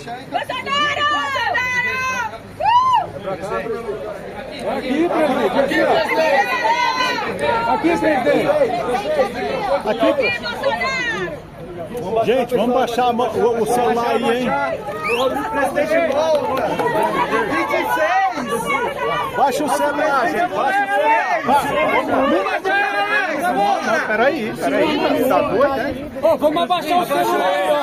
baixar, hein? Bolsonaro! Aqui, presidente, aqui, presidente. Aqui, Bolsonaro! Gente, vamos baixar o celular aí, hein? Presidente volta! 26! Baixa o celular, gente. Baixa o celular. Peraí, tá doido, hein? Vamos abaixar o celular aí, ó.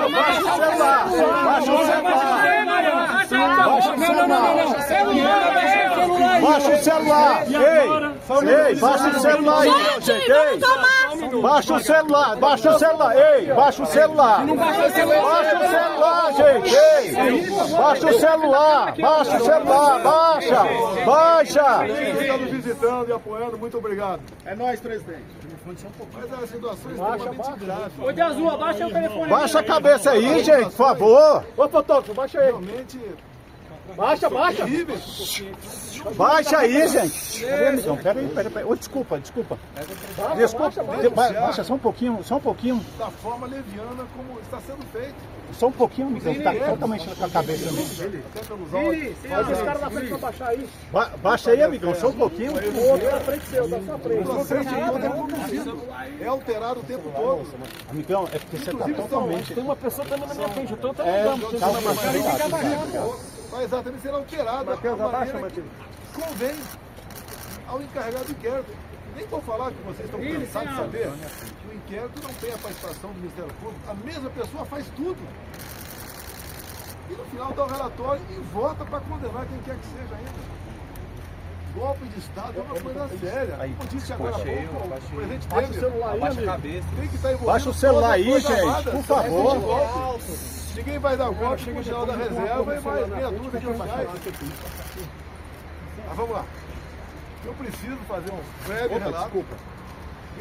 Baixa o celular. Baixa o celular. Baixa o celular. Baixa o celular. Ei, baixa o celular aí, gente. Ei, baixa o celular. Baixa o celular. Ei, baixa o celular. Baixa o celular, gente. Ei, baixa o celular. Baixa o celular. Baixa. Baixa. Vocês estão nos visitando e apoiando, muito obrigado. É nóis, presidente. Mas é uma situação extremamente grave. Ô, de azul, abaixa o telefone. Baixa a cabeça aí, gente, por favor. Ô, fotógrafo, baixa aí. Realmente... Baixa. terrível. Baixa aí, gente. Peraí, amigão, peraí. Ô, desculpa. Baixa só um pouquinho. Da forma leviana como está sendo feito. Só um pouquinho, amigão. Tá totalmente com a cabeça mesmo. Até pelos áudios. Faz os caras na frente pra baixar aí. Baixa aí, amigão, só um pouquinho. O outro na frente seu, da sua frente. O processo todo é conduzido. É alterado o tempo todo. Amigão, é porque você tá totalmente... Tem uma pessoa também na minha frente, eu tô até Calma, Vai exatamente ser alterado. Matheus, a abaixa, maneira que convém ao encarregado do inquérito. Nem vou falar que vocês estão cansados de saber que o inquérito não tem a participação do Ministério Público. A mesma pessoa faz tudo. E no final dá o relatório e vota para condenar quem quer que seja ainda. Golpe de Estado é uma coisa séria. Como disse agora há pouco, o presidente Temer tem que estar envolvido. Baixa o celular aí, todas as gente, armadas. por favor. Ninguém vai dar golpe com o general da reserva e mais meia dúzia de oficiais. Mas vamos lá. Eu preciso fazer um breve relato.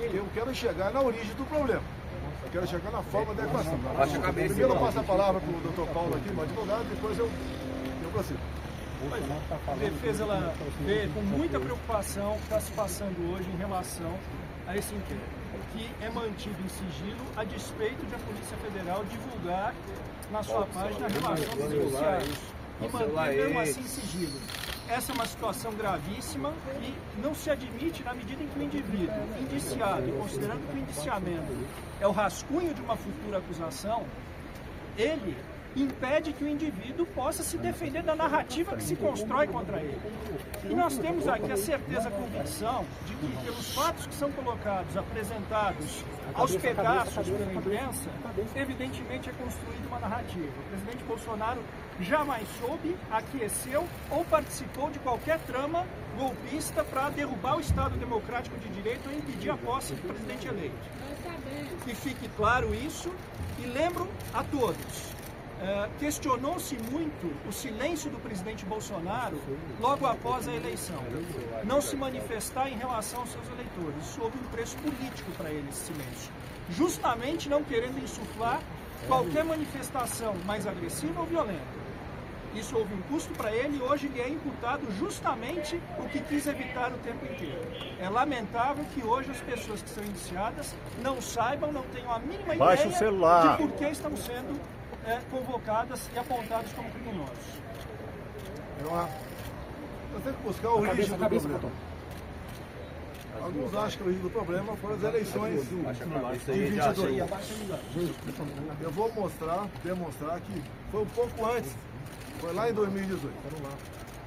Eu quero chegar na origem do problema. Eu quero chegar na forma da equação. Primeiro eu passo a palavra para o doutor Paulo aqui, meu advogado, depois eu prossigo. A defesa ela vê com muita preocupação o que está se passando hoje em relação a esse inquérito, que é mantido em sigilo a despeito de a Polícia Federal divulgar na sua página a relação dos indiciados e manter mesmo assim sigilo. Essa é uma situação gravíssima e não se admite na medida em que o indivíduo indiciado, considerando que o indiciamento é o rascunho de uma futura acusação, ele impede que o indivíduo possa se defender da narrativa que se constrói contra ele. E nós temos aqui a certeza, a convicção de que, pelos fatos que são colocados, apresentados aos pedaços pela imprensa, evidentemente é construída uma narrativa. O presidente Bolsonaro jamais soube, aqueceu ou participou de qualquer trama golpista para derrubar o Estado Democrático de Direito ou impedir a posse do presidente eleito. Que fique claro isso e lembro a todos. Questionou-se muito o silêncio do presidente Bolsonaro logo após a eleição. Não se manifestar em relação aos seus eleitores. Isso houve um preço político para ele, esse silêncio. Justamente não querendo insuflar qualquer manifestação mais agressiva ou violenta. Isso houve um custo para ele e hoje ele é imputado justamente o que quis evitar o tempo inteiro. É lamentável que hoje as pessoas que são indiciadas não saibam, não tenham a mínima ideia de por que estão sendo convocadas e apontadas como criminosos. Nós temos que buscar a origem do problema. Alguns acham que a origem do problema foram as eleições de 22. Eu vou demonstrar que foi um pouco antes. Foi lá em 2018.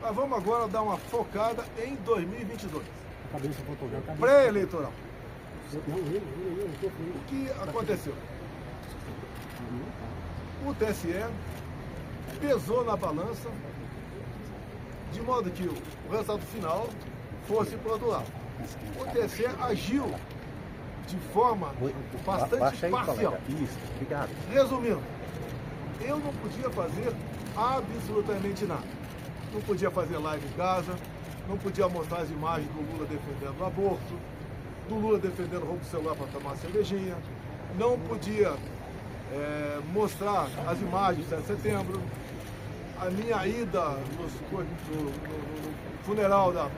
Mas vamos agora dar uma focada em 2022. Pré-eleitoral. O que aconteceu? O TSE pesou na balança de modo que o resultado final fosse para o outro lado. O TSE agiu de forma bastante parcial. Resumindo, eu não podia fazer absolutamente nada. Não podia fazer live em casa, não podia mostrar as imagens do Lula defendendo o aborto, do Lula defendendo o roubo do celular para tomar cervejinha, não podia mostrar as imagens do 7 de setembro, a minha ida no funeral da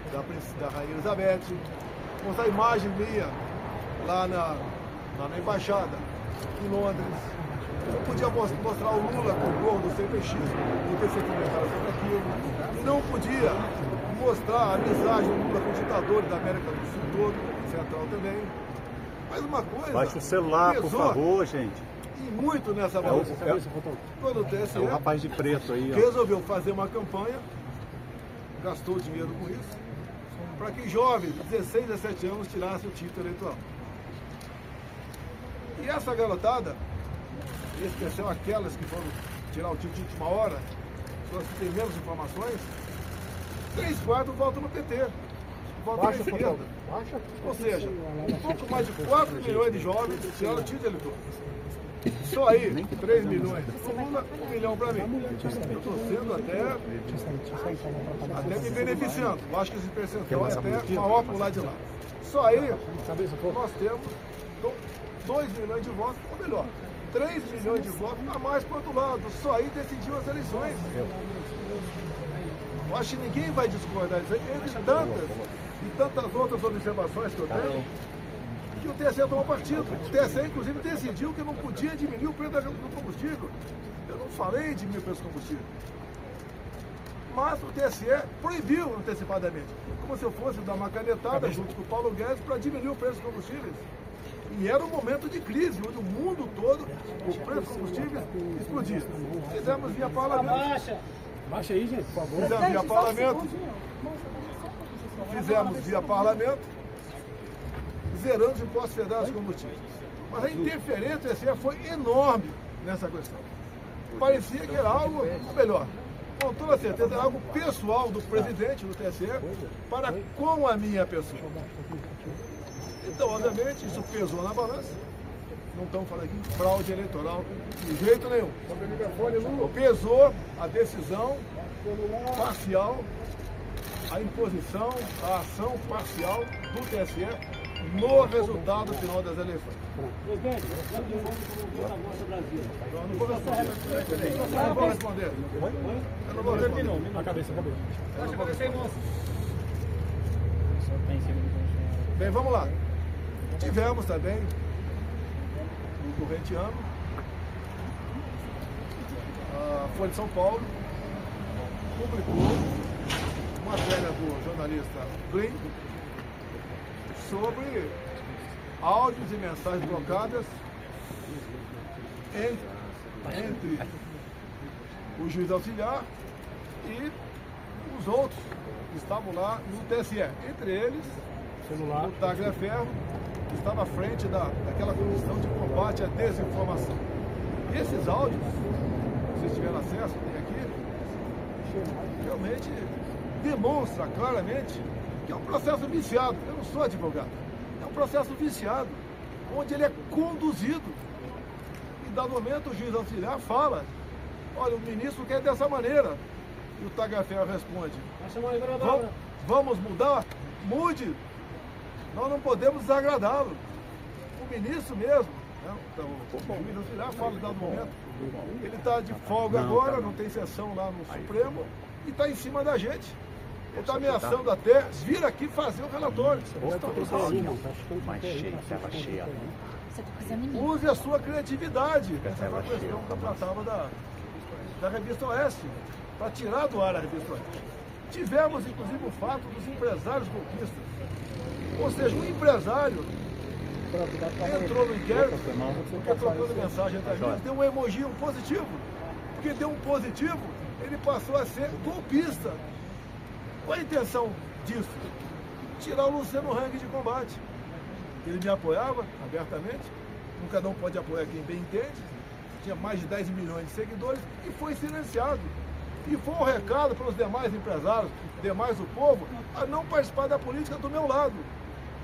Rainha Elizabeth, mostrar a imagem minha lá na embaixada em Londres, Não podia mostrar o Lula com o gol do CPX, do TC comentário sobre aquilo. Não podia mostrar a amizade do Lula com os ditadores da América do Sul todo, Central também. Mas uma coisa... Baixa o celular, por favor, gente. E muito nessa balança. Quando o TSE o rapaz de preto aí, ó, resolveu fazer uma campanha, gastou dinheiro com isso, para que jovens de 16, 17 anos tirassem o título eleitoral. E essa garotada, em especial aquelas que foram tirar o título de última hora, pessoas que têm menos informações, 3/4 votam no PT, votam na esquerda. Ou seja, um pouco mais de 4 milhões de jovens tiraram o título eleitoral. Só aí, 3 milhões. O Lula, 1 milhão para mim. Eu estou sendo até me beneficiando. Eu acho que esse percentual é até maior por lá de lá. Só aí, nós temos 2 milhões de votos, ou melhor, 3 milhões de votos a mais para o outro lado. Só aí decidiu as eleições. Eu acho que ninguém vai discordar disso. Entre tantas e tantas outras observações que eu tenho, que o TSE tomou partido. O TSE, inclusive, decidiu que não podia diminuir o preço do combustível. Eu não falei de diminuir o preço do combustível. Mas o TSE proibiu antecipadamente. Como se eu fosse dar uma canetada junto com o Paulo Guedes para diminuir o preço dos combustíveis. E era um momento de crise, onde o mundo todo, o preço dos combustíveis explodia. Fizemos via parlamento. Baixa aí, gente, por favor. Fizemos via parlamento. Fizemos via parlamento, zerando os impostos federais de combustíveis. Mas a interferência do TSE foi enorme nessa questão. Parecia que era algo, ou melhor, com toda certeza, era algo pessoal do presidente do TSE para com a minha pessoa. Então, obviamente, isso pesou na balança. Não estamos falando aqui de fraude eleitoral de jeito nenhum. Pesou a decisão parcial, a imposição, a ação parcial do TSE no resultado final das eleições. Presidente, Eu não vou responder. Eu não vou responder. Eu não vou responder. a cabeça. Bem, vamos lá. Tivemos também, no corrente ano, a Folha de São Paulo publicou uma matéria do jornalista Klein sobre áudios e mensagens trocadas entre o juiz auxiliar e os outros que estavam lá no TSE. Entre eles, o Tagliaferro, que estava à frente daquela comissão de combate à desinformação. E esses áudios, se vocês tiveram acesso, tem aqui, realmente demonstra claramente que é um processo viciado. Eu não sou advogado. É um processo viciado, onde ele é conduzido. E, dado momento, o juiz auxiliar fala: olha, o ministro quer dessa maneira. E o Tagliaferro responde: vamos mudar? Mude. Nós não podemos desagradá-lo. O ministro mesmo, né? Então, o juiz auxiliar fala em dado momento. Ele está de folga agora, não tem sessão lá no Supremo, e está em cima da gente. Ele está ameaçando até vir aqui fazer o relatório. mais cheio, estava cheia. Use a sua criatividade. Essa é uma questão que eu tratava da Revista Oeste, para tirar do ar a Revista Oeste. Tivemos, inclusive, o fato dos empresários golpistas. Ou seja, um empresário entrou no inquérito, porque trocando mensagem entre amigos, deu um emoji, um positivo. Porque deu um positivo, ele passou a ser golpista. Qual a intenção disso? Tirar o Luciano Hang de combate. Ele me apoiava abertamente, cada um pode apoiar quem bem entende, tinha mais de 10 milhões de seguidores e foi silenciado. E foi um recado para os demais empresários, demais do povo, a não participar da política do meu lado,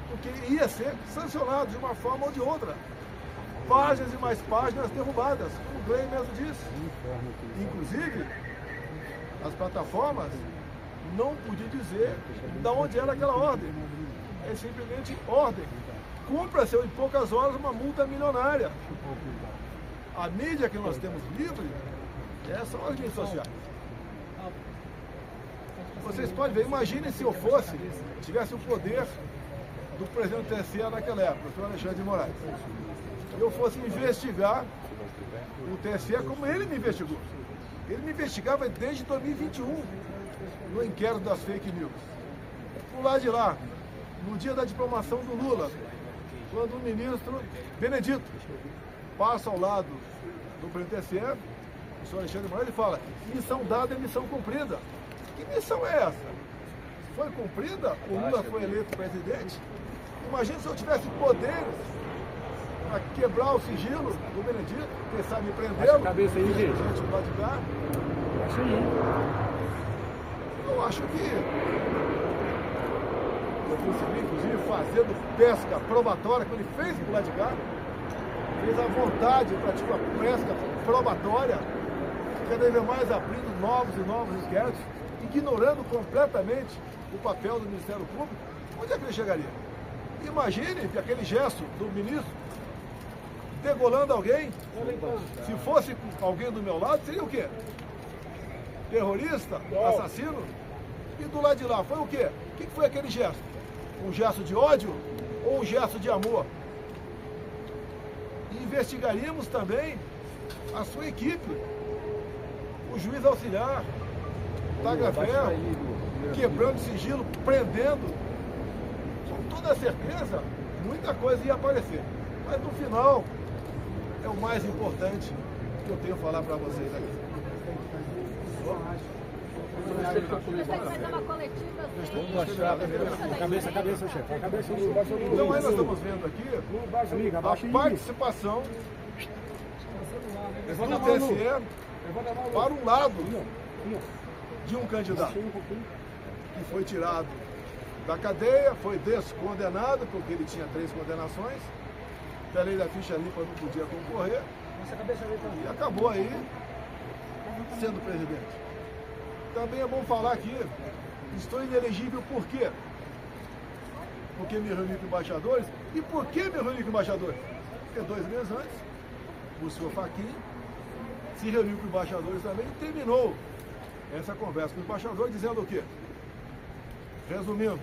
porque ia ser sancionado de uma forma ou de outra. Páginas e mais páginas derrubadas, como o Glenn mesmo disse. Inclusive, as plataformas não podiam dizer de onde era aquela ordem. É simplesmente ordem. Cumpra-se em poucas horas uma multa milionária. A mídia que nós temos livre são as mídias sociais. Vocês podem ver, imaginem se eu tivesse o poder do presidente do TSE naquela época, o senhor Alexandre de Moraes, eu fosse investigar o TSE como ele me investigou. Ele me investigava desde 2021, no inquérito das fake news. Por lá de lá, no dia da diplomação do Lula, quando o ministro Benedito passa ao lado do presidente do TSE, o senhor Alexandre de Moraes, ele fala: missão dada é missão cumprida. Que missão é essa? Foi cumprida? O Lula foi eleito presidente? Imagina se eu tivesse poderes para quebrar o sigilo do Benedito, quem sabe prendê-lo. Cabeça aí, gente. Gente do lado de cá. Baixa aí. Eu acho que eu consegui, inclusive, fazendo pesca probatória, que ele fez do lado de cá, fez à vontade, praticou a pesca probatória, cada vez mais abrindo novos e novos inquéritos, ignorando completamente o papel do Ministério Público. Onde é que ele chegaria? Imagine que aquele gesto do ministro degolando alguém, se fosse alguém do meu lado, seria o quê? Terrorista? Assassino? E do lado de lá, foi o quê? O que foi aquele gesto? Um gesto de ódio ou um gesto de amor? E investigaríamos também a sua equipe, o juiz auxiliar, Tagliaferro, quebrando sigilo, prendendo. Com toda certeza, muita coisa ia aparecer. Mas no final, é o mais importante que eu tenho a falar para vocês aqui. Cabeça, chefe. Então aí nós estamos vendo aqui a participação do TSE para um lado de um candidato que foi tirado da cadeia, foi descondenado, porque ele tinha 3 condenações, pela lei da ficha limpa não podia concorrer, e acabou aí sendo presidente. Também é bom falar aqui, estou inelegível por quê? Porque me reuni com embaixadores. E por que me reuni com embaixadores? Porque 2 meses antes, o senhor Fachin se reuniu com embaixadores também e terminou essa conversa com o embaixador dizendo o quê? Resumindo,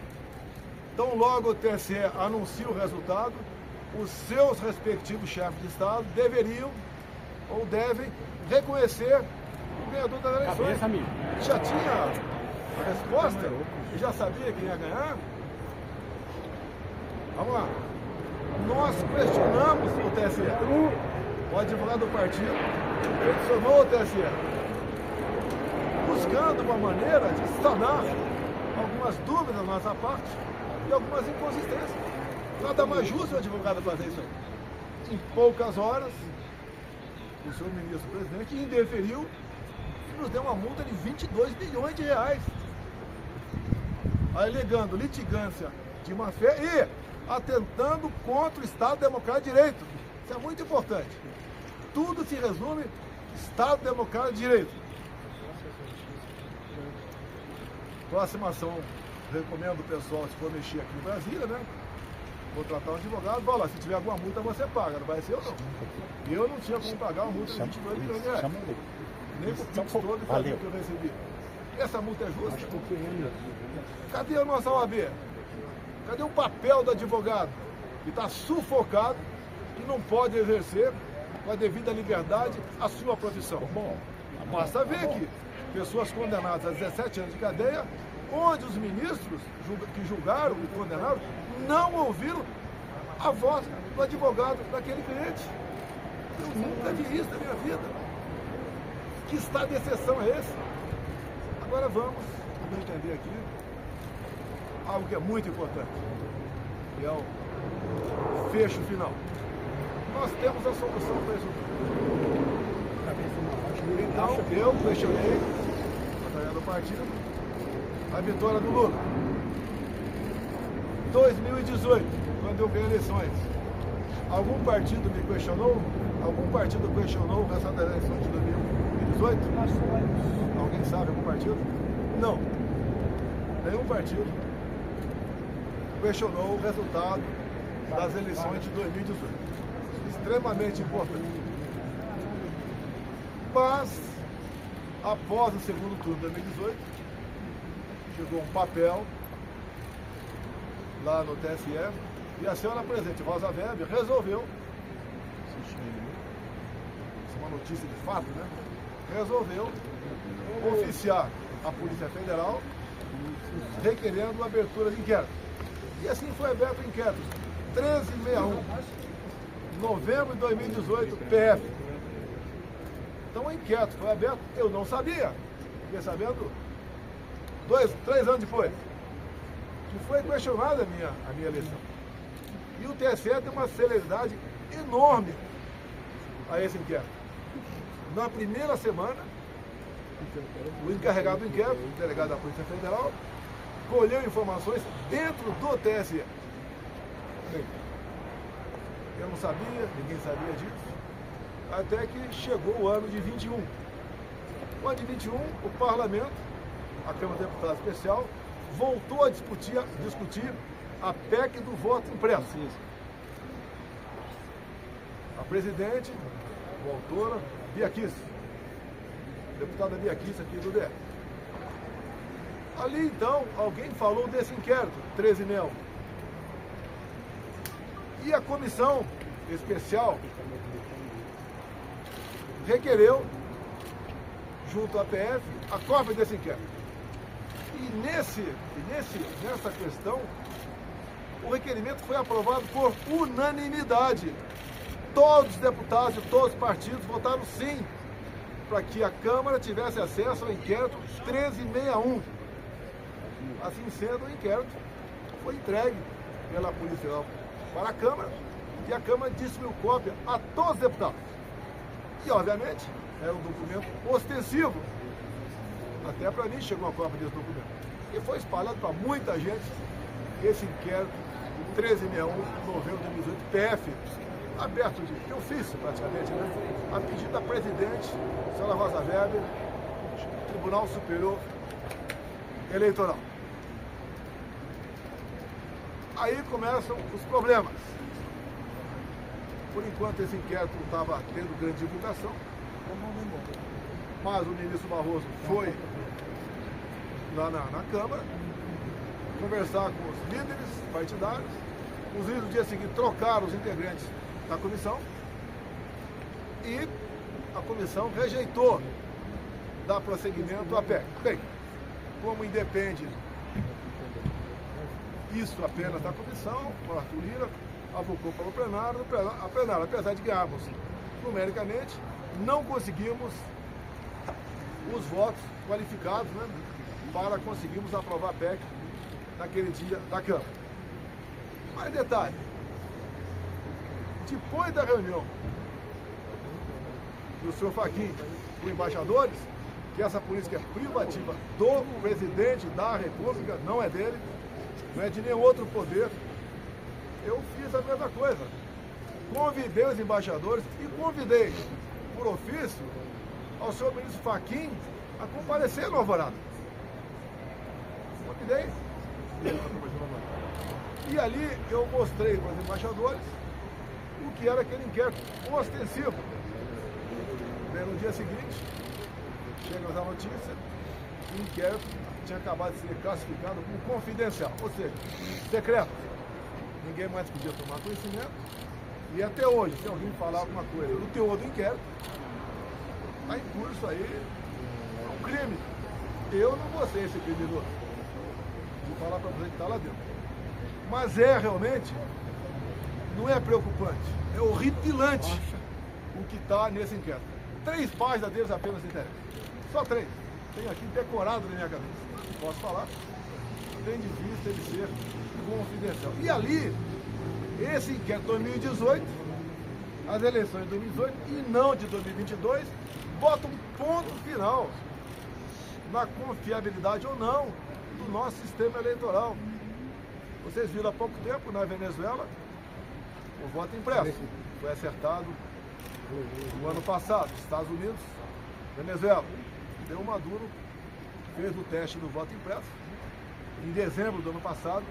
tão logo o TSE anuncia o resultado, os seus respectivos chefes de Estado deveriam ou devem reconhecer o ganhador das eleições. Já tinha a resposta, já sabia quem ia ganhar. Vamos lá. Nós questionamos o TSE. O advogado do partido questionou o TSE, buscando uma maneira de sanar algumas dúvidas da nossa parte e algumas inconsistências. Nada mais justo o advogado fazer isso aí. Em poucas horas, o senhor ministro-presidente indeferiu e nos deu uma multa de 22 milhões de reais, alegando litigância de má-fé e atentando contra o Estado Democrático de Direito. Isso é muito importante. Tudo se resume Estado Democrático de Direito. Próxima ação, recomendo o pessoal, se for mexer aqui no Brasília, né? Contratar um advogado, fala, se tiver alguma multa você paga, não vai ser eu não. Eu não tinha como pagar uma multa de 22 milhões de reais. Nem com o Pix todo que eu recebi. Essa multa é justa? Cadê a nossa OAB? Cadê o papel do advogado? Que está sufocado e não pode exercer com a devida liberdade a sua profissão. Basta ver que pessoas condenadas a 17 anos de cadeia, onde os ministros que julgaram e condenaram não ouviram a voz do advogado daquele cliente. Eu nunca vi isso na minha vida. Que estado de exceção é esse? Agora vamos entender aqui algo que é muito importante, que é o fecho final. Nós temos a solução para isso tudo. Então, eu questionei, através do partido, a vitória do Lula. 2018, quando eu ganhei eleições, algum partido me questionou? Algum partido questionou essa eleição de 2018? Alguém sabe algum partido? Não. Nenhum partido questionou o resultado das eleições de 2018. Extremamente importante. Mas, após o segundo turno de 2018, chegou um papel lá no TSE, e a senhora presidente Rosa Weber resolveu, isso é uma notícia de fato, né? Resolveu oficiar a Polícia Federal requerendo a abertura de inquérito. E assim foi aberto o inquérito. 1361, novembro de 2018, PF. Então o inquérito foi aberto, eu não sabia. Fiquei sabendo 3 anos depois, que foi questionada a minha eleição. E o TSE tem uma celeridade enorme a esse inquérito. Na primeira semana, o encarregado do inquérito, o delegado da Polícia Federal, colheu informações dentro do TSE. Bem, eu não sabia, ninguém sabia disso, até que chegou o ano de 21. No ano de 21, o Parlamento, a Câmara de Deputados Especial, voltou a discutir a PEC do voto impresso. A presidente, a autora, Bia Kicis, deputada Bia Kicis aqui do DF. Ali então, alguém falou desse inquérito, 1361. E a comissão especial requereu, junto à PF, a cópia desse inquérito. E nessa questão, o requerimento foi aprovado por unanimidade. Todos os deputados de todos os partidos votaram sim, para que a Câmara tivesse acesso ao inquérito 1361. Assim sendo, o inquérito foi entregue pela Polícia Federal para a Câmara, e a Câmara distribuiu cópia a todos os deputados. E, obviamente, era um documento ostensivo. Até para mim chegou uma cópia desse documento. E foi espalhado para muita gente esse inquérito 1361, novembro de 2018, PF, aberto de ofício praticamente, né? A pedido da presidente, senhora Rosa Weber, Tribunal Superior Eleitoral. Aí começam os problemas. Por enquanto esse inquérito não estava tendo grande divulgação, mas o ministro Barroso foi lá na Câmara conversar com os líderes partidários. Os líderes no dia seguinte trocaram os integrantes da comissão e a comissão rejeitou dar prosseguimento à PEC. Bem, como independe isso apenas da comissão, o Arthur Lira avocou para o plenário, a plenário, apesar de ganharmos numericamente, não conseguimos os votos qualificados, né, para conseguirmos aprovar a PEC naquele dia da Câmara. Mas detalhe, depois da reunião do senhor Fachin com embaixadores, que essa política é privativa do presidente da República, não é dele, não é de nenhum outro poder, eu fiz a mesma coisa. Convidei os embaixadores e convidei, por ofício, ao senhor ministro Fachin a comparecer no Alvorada. Convidei. E ali eu mostrei para os embaixadores o que era aquele inquérito ostensivo. Bem, no dia seguinte, chega a notícia, o inquérito tinha acabado de ser classificado como confidencial, ou seja, secreto. Ninguém mais podia tomar conhecimento. E até hoje, se alguém falar alguma coisa do teor do inquérito, está em curso aí um crime. Eu não vou ser esse criminoso de falar para você que está lá dentro. Mas realmente, não é preocupante, é horripilante o que está nesse inquérito. 3 páginas deles apenas interessam. Só 3. Tenho aqui decorado na minha cabeça. Posso falar? Tem de vista ele ser confidencial. E ali, esse inquérito de 2018, as eleições de 2018 e não de 2022, bota um ponto final na confiabilidade ou não do nosso sistema eleitoral. Vocês viram há pouco tempo na Venezuela o voto impresso. Foi acertado no ano passado, Estados Unidos, Venezuela. Deu Maduro, fez o teste do voto impresso em dezembro do ano passado,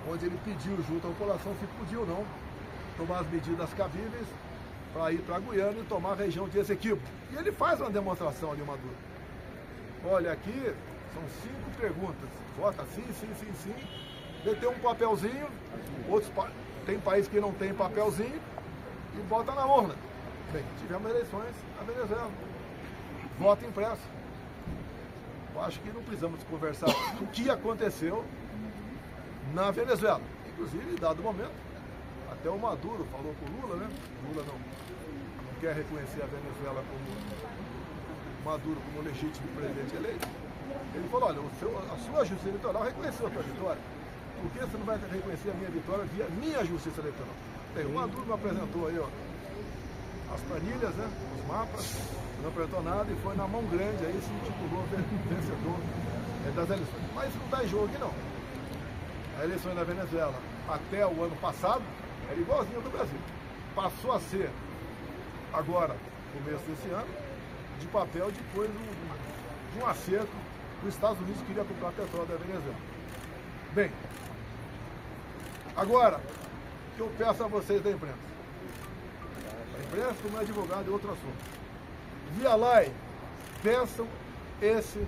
onde ele pediu junto à população se podia ou não tomar as medidas cabíveis para ir para a Guiana e tomar a região de Essequibo. E ele faz uma demonstração ali, Maduro. Olha, aqui são 5 perguntas. Vota sim, sim, sim, sim. meter um papelzinho, tem país que não tem papelzinho, e bota na urna. Bem, tivemos eleições na Venezuela. Voto impresso. Eu acho que não precisamos conversar o que aconteceu na Venezuela. Inclusive, em dado momento, até o Maduro falou com o Lula, né? O Lula não quer reconhecer a Venezuela como Maduro como legítimo presidente eleito. Ele falou, olha, a sua justiça eleitoral reconheceu a sua vitória. Por que você não vai reconhecer a minha vitória via minha justiça eleitoral? Bem, o Maduro me apresentou aí, ó, as planilhas, né, os mapas, não apresentou nada e foi na mão grande, aí se intitulou vencedor das eleições. Mas isso não está em jogo aqui não. A eleição na Venezuela, até o ano passado, era igualzinha ao do Brasil. Passou a ser, agora, começo desse ano, de papel depois de um acerto dos Estados Unidos que queria comprar petróleo da Venezuela. Bem, agora, o que eu peço a vocês da imprensa? A imprensa, como advogado, é outro assunto. Via lá e peçam esse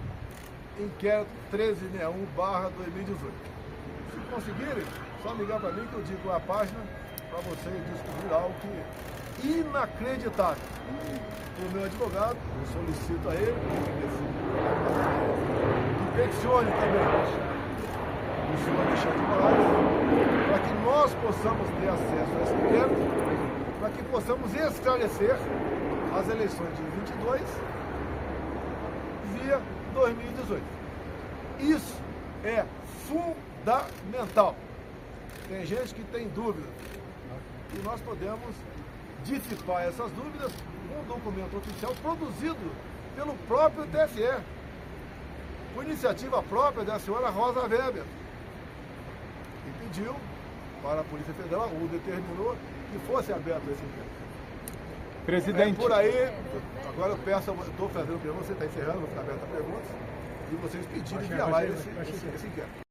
inquérito 1361/2018. Se conseguirem, só ligar para mim que eu digo a página para vocês descobrir algo que é inacreditável. O meu advogado, eu solicito a ele que peticione também o senhor Alexandre de Moraes para que nós possamos ter acesso a esse inquérito, para que possamos esclarecer as eleições de 22 via 2018. Isso é fundamental. Tem gente que tem dúvida e nós podemos dissipar essas dúvidas com um documento oficial produzido pelo próprio TSE, por iniciativa própria da senhora Rosa Weber, que pediu para a Polícia Federal, ou determinou, que fosse aberto esse inquérito. Presidente. Por aí, agora eu peço, estou fazendo perguntas, você está encerrando, vou ficar aberto a perguntas, e vocês pedirem via lá esse inquérito.